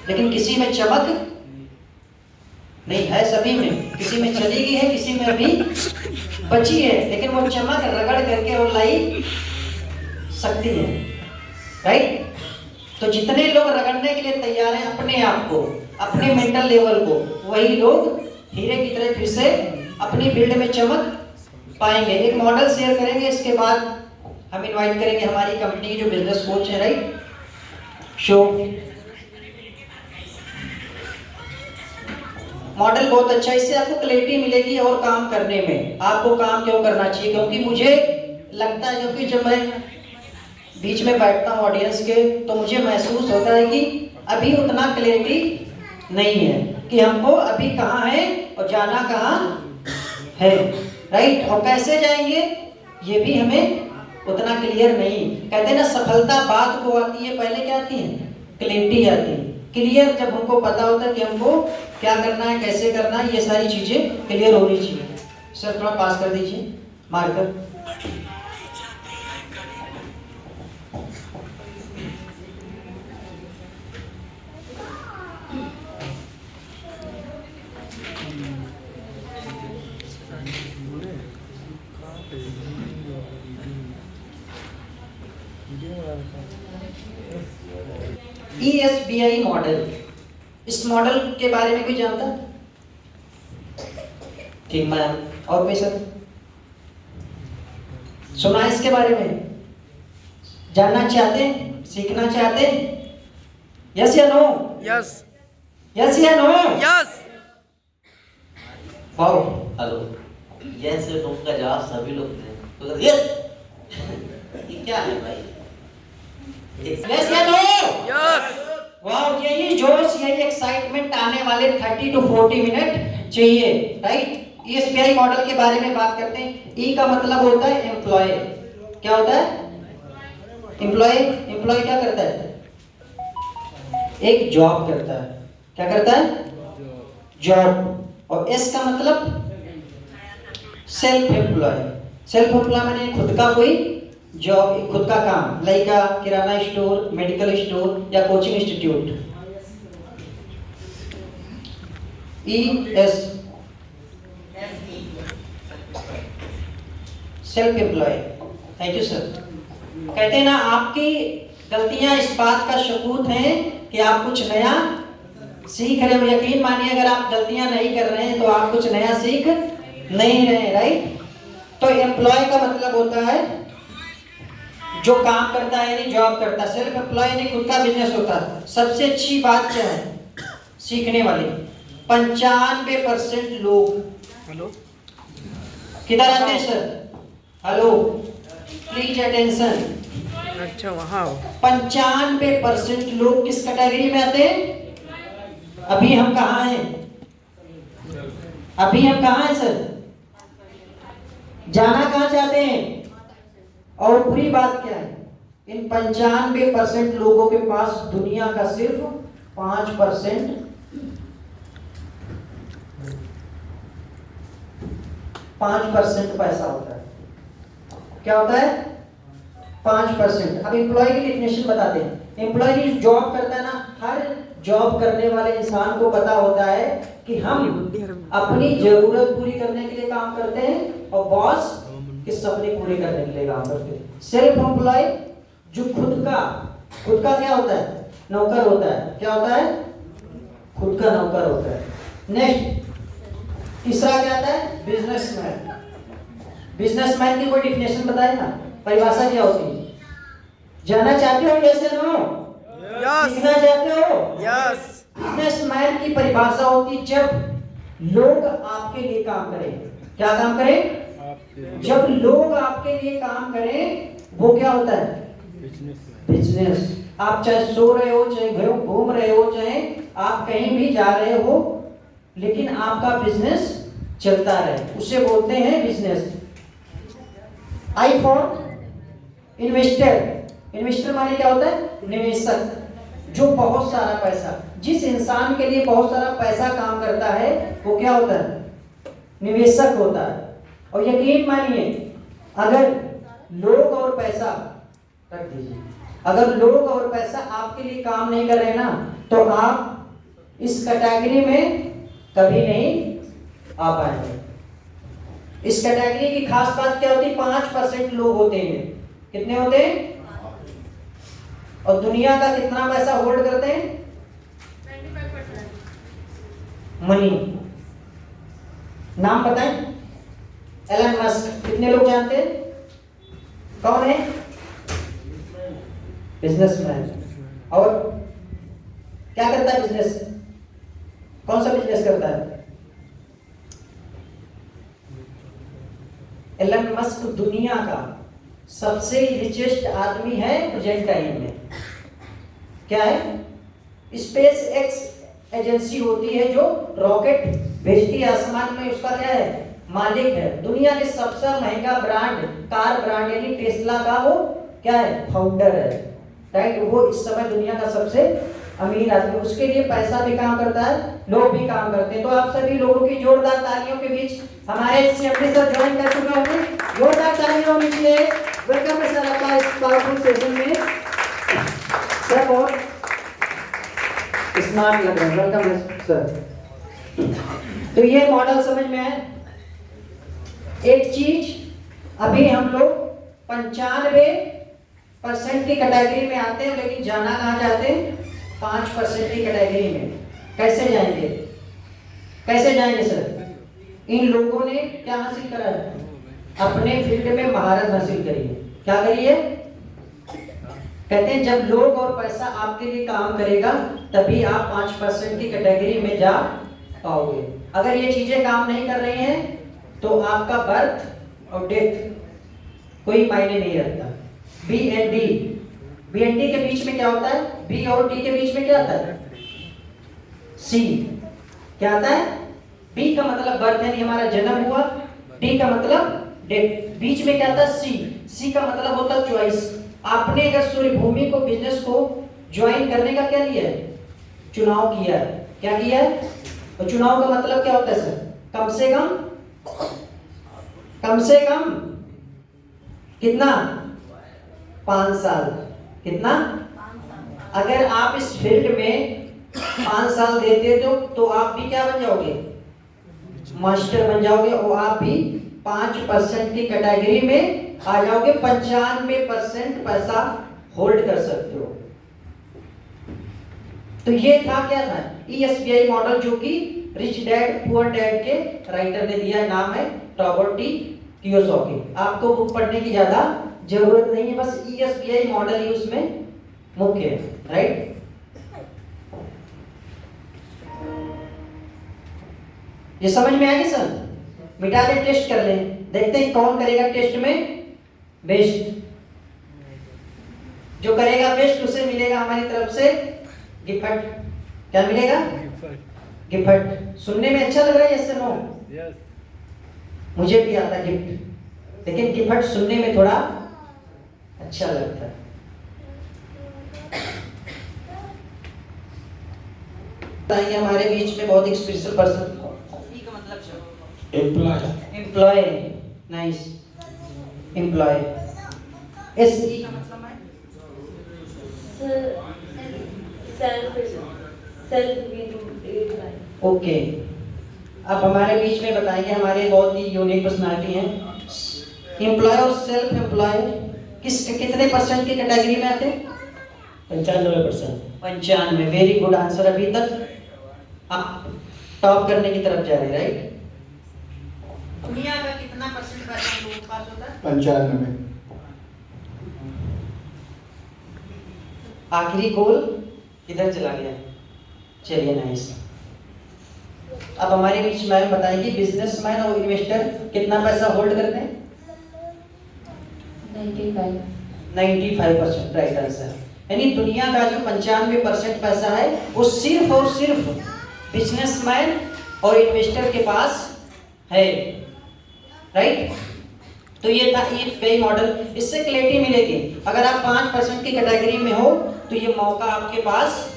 लेकिन किसी में चमक नहीं है, सभी में। किसी में चली गई है, किसी में अभी बची है, लेकिन वो चमक रगड़ करके और लाई सकती है, राइट। तो जितने लोग रगड़ने के लिए तैयार हैं अपने आप को, अपने मेंटल लेवल को, वही लोग हीरे की तरह फिर से अपनी फील्ड में चमक पाएंगे। एक मॉडल शेयर करेंगे, इसके बाद हम इनवाइट करेंगे हमारी कंपनी की जो बिजनेस कोच है, राइट। शो मॉडल बहुत अच्छा है, इससे आपको क्लैरिटी मिलेगी और काम करने में आपको काम क्यों करना चाहिए। क्योंकि मुझे लगता है, क्योंकि जब मैं बीच में बैठता हूँ ऑडियंस के, तो मुझे महसूस होता है कि अभी उतना क्लैरिटी नहीं है कि हमको अभी कहाँ है और जाना कहाँ है, राइट। और कैसे जाएंगे ये भी हमें उतना क्लियर नहीं। कहते हैं ना, सफलता बाद को आती है, पहले क्या आती है? क्लैरिटी आती है। क्लियर जब हमको पता होता है कि हमको क्या करना है, कैसे करना है, ये सारी चीजें क्लियर होनी चाहिए। सर थोड़ा पास कर दीजिए मार्कर। ESBI मॉडल, इस मॉडल के बारे में कोई जानता? ठीक मैम, और कोई सर सुना है इसके बारे में? जानना चाहते हैं, सीखना चाहते हैं? यस या नो? यस। यस या no? Yes. Wow. Hello, yes no का जवाब सभी लोग दें तो यस। ये क्या है भाई? यस या नो? यस। वाओ, यही जोश, यही एक्साइटमेंट आने वाले 30 to 40 मिनट चाहिए, राइट। ESBI मॉडल के बारे में बात करते हैं। ई का मतलब होता है एम्प्लॉय। क्या होता है? एम्प्लॉय। एम्प्लॉय क्या करता है? एक जॉब करता है। क्या करता है? जॉब। और एस का मतलब सेल्फ एम्प्लॉय। सेल्फ एम्प्लॉय माने खुद का कोई जॉब, खुद का काम, like kirana store, medical store या coaching institute. ES self employ. Thank you sir. कहते हैं ना, आपकी गलतियां इस बात का सबूत हैं कि आप कुछ नया सीख रहे हो। यकीन मानिए, अगर आप गलतियां नहीं कर रहे हैं तो आप कुछ नया सीख नहीं रहे, राइट। तो एम्प्लॉय का मतलब होता है जो काम करता है, यानी जॉब करता है। सेल्फ एम्प्लॉय यानी खुद का बिजनेस होता है। सबसे अच्छी बात क्या है सीखने वाली? 95% लोग हेलो किधर आते हैं सर? Hello, please attention. अच्छा, वहाँ 95% लोग किस कैटेगरी में आते हैं? अभी हम कहाँ हैं? अभी हम कहाँ हैं सर? जाना कहाँ चाहते हैं? और बुरी बात क्या है, इन 95% लोगों के पास दुनिया का सिर्फ 5% पैसा होता है। क्या होता है? 5%। अब एम्प्लॉय की डेफिनेशन बताते हैं। एम्प्लॉय जॉब करता है ना, हर जॉब करने वाले इंसान को पता होता है कि हम अपनी जरूरत पूरी करने के लिए काम करते हैं और बॉस के सपने पूरे करने के लिए काम करते हैं। सेल्फ एम्प्लॉय जो खुद का क्या होता है? नौकर होता है। क्या होता है? खुद का नौकर होता है। नेक्स्ट, तीसरा क्या आता है? बिजनेसमैन। बिजनेसमैन की कोई डिफिनेशन बताए ना, परिभाषा क्या होती है? जानना चाहते हो? यस या नो? यस। सीखना चाहते हो? यस। बिजनेसमैन की परिभाषा होती जब लोग आपके लिए काम करें। क्या काम करें? जब लोग आपके लिए काम करें, वो क्या होता है? बिजनेस। आप चाहे सो रहे हो, चाहे घूम रहे हो, चाहे आप कहीं भी जा रहे हो, लेकिन आपका बिजनेस चलता रहे, उसे बोलते हैं business. I for investor. Investor माने क्या होता है? निवेशक। जो बहुत सारा पैसा, जिस इंसान के लिए बहुत सारा पैसा काम करता है, वो क्या होता है? निवेशक होता है। और यकीन मानिए, अगर लोग और पैसा, रख दीजिए, अगर लोग और पैसा आपके लिए काम नहीं कर रहे ना, तो आप इस कैटेगरी में कभी नहीं आ पाएंगे। इस कैटेगरी की खास बात क्या होती है? 5% लोग होते हैं। कितने होते हैं? और दुनिया का कितना पैसा होल्ड करते हैं? 95%। मनी। नाम बताएं। एलन मस्क, कितने लोग जानते हैं? कौन है? बिजनेसमैन। और क्या करता है बिजनेस? कौन सा बिजनेस करता है? एलन मस्क दुनिया का सबसे रिचेस्ट आदमी है प्रेजेंट टाइम में। क्या है? स्पेस एक्स एजेंसी होती है जो रॉकेट भेजती है आसमान में, उसका क्या है? मालिक है। दुनिया के सबसे महंगा ब्रांड, कार ब्रांड यानी टेस्ला का वो क्या है? फाउंडर है। राइट? वो इस समय दुनिया का सबसे अमीर आदमी। उसके लिए पैसा भी काम करता है, लोग भी काम करते हैं। तो आप सभी लोगों की जोरदार तालियों के बीच हमारे सीएमडी सर ज्वाइन कर चुके होंगे। जोरदार तालियां होनी चाहिए। वेलकम है सर आपका इस पावरफुल सेशन में। सर बहुत स्मार्ट लग रहा है। वेलकम है सर। तो ये मॉडल समझ में है। एक चीज, अभी हम लोग 95% की कैटेगरी में आते हैं, लेकिन जाना कहाँ चाहते हैं? 5% की कैटेगरी में। कैसे जाएंगे? कैसे जाएंगे सर? इन लोगों ने क्या हासिल करा है? अपने फील्ड में महारत हासिल करी है। क्या करी है? कहते हैं जब लोग और पैसा आपके लिए काम करेगा तभी आप 5% की कैटेगरी में जा पाओगे। अगर ये चीजें काम नहीं कर रही हैं तो आपका बर्थ और डेथ कोई मायने नहीं रखता। B and D, B and D के बीच में क्या होता है? बी और डी के बीच में क्या आता है? सी। क्या आता है? बी का मतलब बर्थ यानी हमारा जन्म हुआ, डी का मतलब डेथ, बीच में क्या आता है? सी। सी का मतलब होता है चॉइस। आपने अगर सूर्यभूमि को, बिजनेस को ज्वाइन करने का क्या लिया है? चुनाव किया है। क्या किया है? और चुनाव का मतलब क्या होता है सर? कम से कम कितना? 5 साल। कितना? अगर आप इस फील्ड में 5 साल देते तो आप भी क्या बन जाओगे? मास्टर बन जाओगे और आप भी 5% की कैटेगरी में आ जाओगे। 95% पैसा होल्ड कर सकते हो। तो ये था, क्या था? ESBI मॉडल, जो कि रिच डैड पुअर डैड के राइटर ने दिया। नाम है रॉबर्ट टी कियोसाकी। आपको बुक पढ़ने की ज्यादा जरूरत नहीं है, बस ESBI मॉडल ही उसमें मुख्य है। राइट? ये समझ में आएगी सर? मिटा दे, टेस्ट कर लें, देखते हैं कौन करेगा टेस्ट में बेस्ट। जो करेगा बेस्ट उसे मिलेगा हमारी तरफ से गिफ्ट। क्या मिलेगा? गिफ्ट। सुनने में अच्छा लग रहा है? Yes no? मुझे भी आता गिफ्ट, लेकिन गिफ्ट सुनने में थोड़ा अच्छा लगता है। बताएंगे हमारे बीच में बहुत एक स्पेशल पर्सन। का मतलब एम्प्लॉय। नाइस। एम्प्लॉय। एसई का मतलब है ओके। अब हमारे बीच में बताएंगे, हमारे बहुत ही यूनिक पर्सनालिटी हैं। एम्प्लॉय और सेल्फ एम्प्लॉय कितने परसेंट की कैटेगरी में आते हैं? 95%। 95। Very good answer. अभी तक आप टॉप करने की तरफ जा रहे हैं। राइट? दुनिया का कितना परसेंट पैसा लोगों के पास होता है? 95। आखिरी गोल इधर चला गया। चलिए नाइस। अब हमारे बीच में बताएंगे बिजनेसमैन और इन्वेस्टर कितना पैसा होल्ड करते हैं? 95%। Right answer. यानी दुनिया का जो 95% पैसा है वो सिर्फ और सिर्फ बिजनेसमैन और इन्वेस्टर के पास है। राइट? तो ये था ESBI मॉडल। इससे क्लैरिटी मिलेगी। अगर आप 5% की कैटेगरी में हो तो ये मौका आपके पास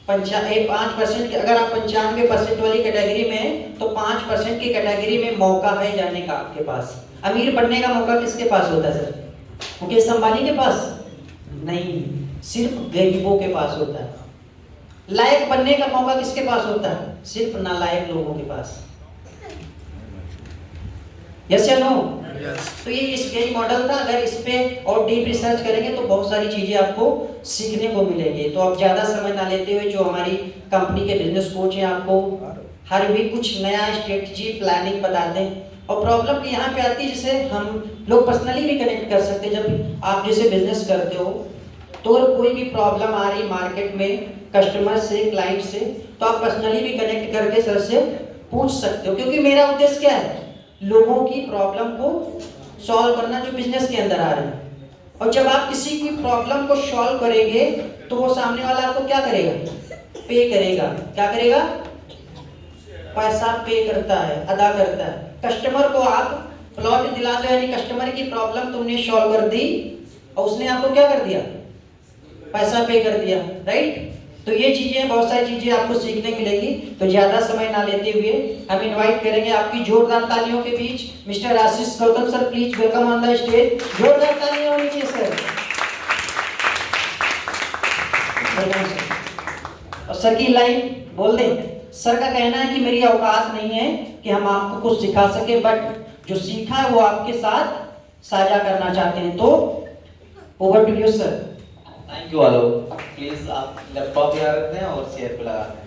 5% की, अगर आप 95% वाली कैटेगरी में हैं तो 5% की कैटेगरी में मौका है जाने का आपके पास। अमीर बनने का मौका किसके पास होता है सर? मुकेश अंबानी के पास नहीं, सिर्फ गरीबों के पास होता है। लायक बनने का मौका किसके पास होता है? सिर्फ नालायक लोगों के पास। यस या नो? यस। तो ये यही मॉडल था। अगर इस पे और डीप रिसर्च करेंगे तो बहुत सारी चीजें आपको सीखने को मिलेंगी। तो आप ज्यादा समय ना लेते हुए, जो हमारी कंपनी के बिजनेस कोच हैं, आपको हर वीक कुछ नया स्ट्रेटजी प्लानिंग बताते हैं। और प्रॉब्लम यहाँ पे आती है, जिसे हम लोग पर्सनली भी कनेक्ट कर सकते हैं। जब आप जैसे बिजनेस करते हो तो अगर कोई भी प्रॉब्लम आ रही मार्केट में कस्टमर से, क्लाइंट से, तो आप पर्सनली भी कनेक्ट करके सर से पूछ सकते हो। क्योंकि मेरा उद्देश्य क्या है? लोगों की प्रॉब्लम को सॉल्व करना जो बिजनेस के अंदर आ रही है। और जब आप किसी की प्रॉब्लम को सॉल्व करेंगे तो वो सामने वाला आपको क्या करेगा? पे करेगा। क्या करेगा? पैसा पे करता है, अदा करता है। कस्टमर को आप प्लॉट दिला दो, यानी कस्टमर की प्रॉब्लम तुमने सॉल्व कर दी और उसने आपको क्या कर दिया? पैसा पे कर दिया, राइट? तो ये चीजें, बहुत सारी चीजें आपको सीखने मिलेंगी। तो ज्यादा समय ना लेते हुए हम इनवाइट करेंगे आपकी जोरदार तालियों के बीच mister Ashish Gautam sir. Please welcome on the stage. जोरदार तालियां होनी चाहिए सर। और सर की लाइन बोल दें। सर का कहना है कि मेरी औकात नहीं है कि हम आपको कुछ सिखा सके, बट जो सीखा है वो आपके साथ साझा करना चाहते हैं। तो over to you sir. Thank you Alok. Please आप लैपटॉप यहाँ रखते हैं और चेयर पे लगा दें।